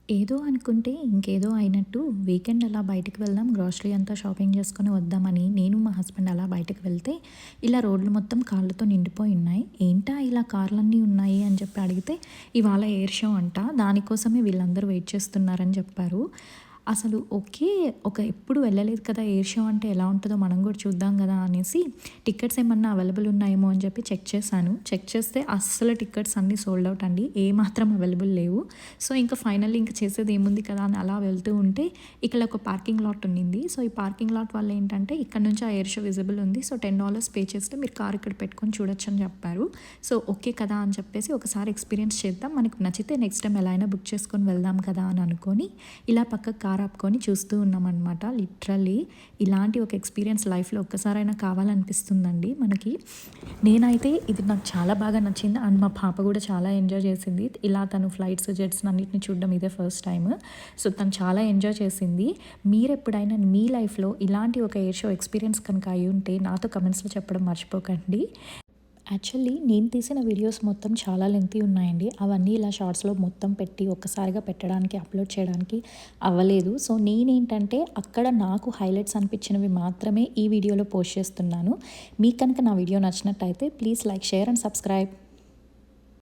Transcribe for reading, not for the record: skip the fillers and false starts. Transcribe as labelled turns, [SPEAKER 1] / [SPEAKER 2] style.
[SPEAKER 1] ఏదో అనుకుంటే ఇంకేదో అయినట్టు వీకెండ్ అలా బయటికి వెళ్దాం, గ్రోసరీ అంతా షాపింగ్ చేసుకొని వద్దామని నేను మా హస్బెండ్ అలా బయటకు వెళ్తే ఇలా రోడ్లు మొత్తం కార్లతో నిండిపోయి ఉన్నాయి. ఏంటా ఇలా కార్లన్నీ ఉన్నాయి అని చెప్పి అడిగితే ఇవాళ ఎయిర్ షో అంట, దానికోసమే వీళ్ళందరూ వెయిట్ చేస్తున్నారని చెప్పారు. అసలు ఓకే. ఎప్పుడు వెళ్ళలేదు కదా ఎయిర్ షో అంటే ఎలా ఉంటుందో మనం కూడా చూద్దాం కదా అనేసి టికెట్స్ ఏమన్నా అవైలబుల్ ఉన్నాయేమో అని చెప్పి చెక్ చేశాను. చెక్ చేస్తే అస్సలు టికెట్స్ అన్నీ సోల్డ్ అవుట్ అండి. ఏమాత్రం అవైలబుల్ లేవు. సో ఇంకా ఫైనల్లీ ఇంక చేసేది ఏముంది కదా అని అలా వెళ్తూ ఉంటే ఇక్కడ ఒక పార్కింగ్ లాట్ ఉండింది. సో ఈ పార్కింగ్ లాట్ వల్ల ఏంటంటే ఇక్కడ నుంచి ఆ ఎయిర్ షో విజిబుల్ ఉంది. సో $10 పే చేస్తే మీరు కార్ ఇక్కడ పెట్టుకొని చూడొచ్చు అని చెప్పారు. సో ఓకే కదా అని చెప్పేసి ఒకసారి ఎక్స్పీరియన్స్ చేద్దాం, మనకు నచ్చితే నెక్స్ట్ టైం ఎలా అయినా బుక్ చేసుకొని వెళ్దాం కదా అని అనుకొని ఇలా పక్కకు కార్ ఆపుకొని చూస్తూ ఉన్నామన్నమాట. లిటరల్లీ ఇలాంటి ఒక ఎక్స్పీరియన్స్ లైఫ్లో ఒక్కసారైనా కావాలనిపిస్తుందండి మనకి. నేనైతే ఇది నాకు చాలా బాగా నచ్చింది అండ్ మా పాప కూడా చాలా ఎంజాయ్ చేసింది. ఇలా తను ఫ్లైట్స్ జెట్స్ అన్నిటిని చూడడం ఇదే ఫస్ట్ టైం. సో తను చాలా ఎంజాయ్ చేసింది. మీరు ఎప్పుడైనా మీ లైఫ్లో ఇలాంటి ఒక ఎయిర్ షో ఎక్స్పీరియన్స్ కనుక అయి ఉంటే నాతో కమెంట్స్లో చెప్పడం మర్చిపోకండి. యాక్చువల్లీ నేను తీసిన వీడియోస్ మొత్తం చాలా లెంతీ ఉన్నాయండి. అవన్నీ ఇలా షార్ట్స్లో మొత్తం పెట్టి ఒక్కసారిగా పెట్టడానికి అప్లోడ్ చేయడానికి అవ్వలేదు. సో నేనేంటంటే అక్కడ నాకు హైలైట్స్ అనిపించినవి మాత్రమే ఈ వీడియోలో పోస్ట్ చేస్తున్నాను. మీకు కనుక నా వీడియో నచ్చినట్టయితే please like, share and subscribe.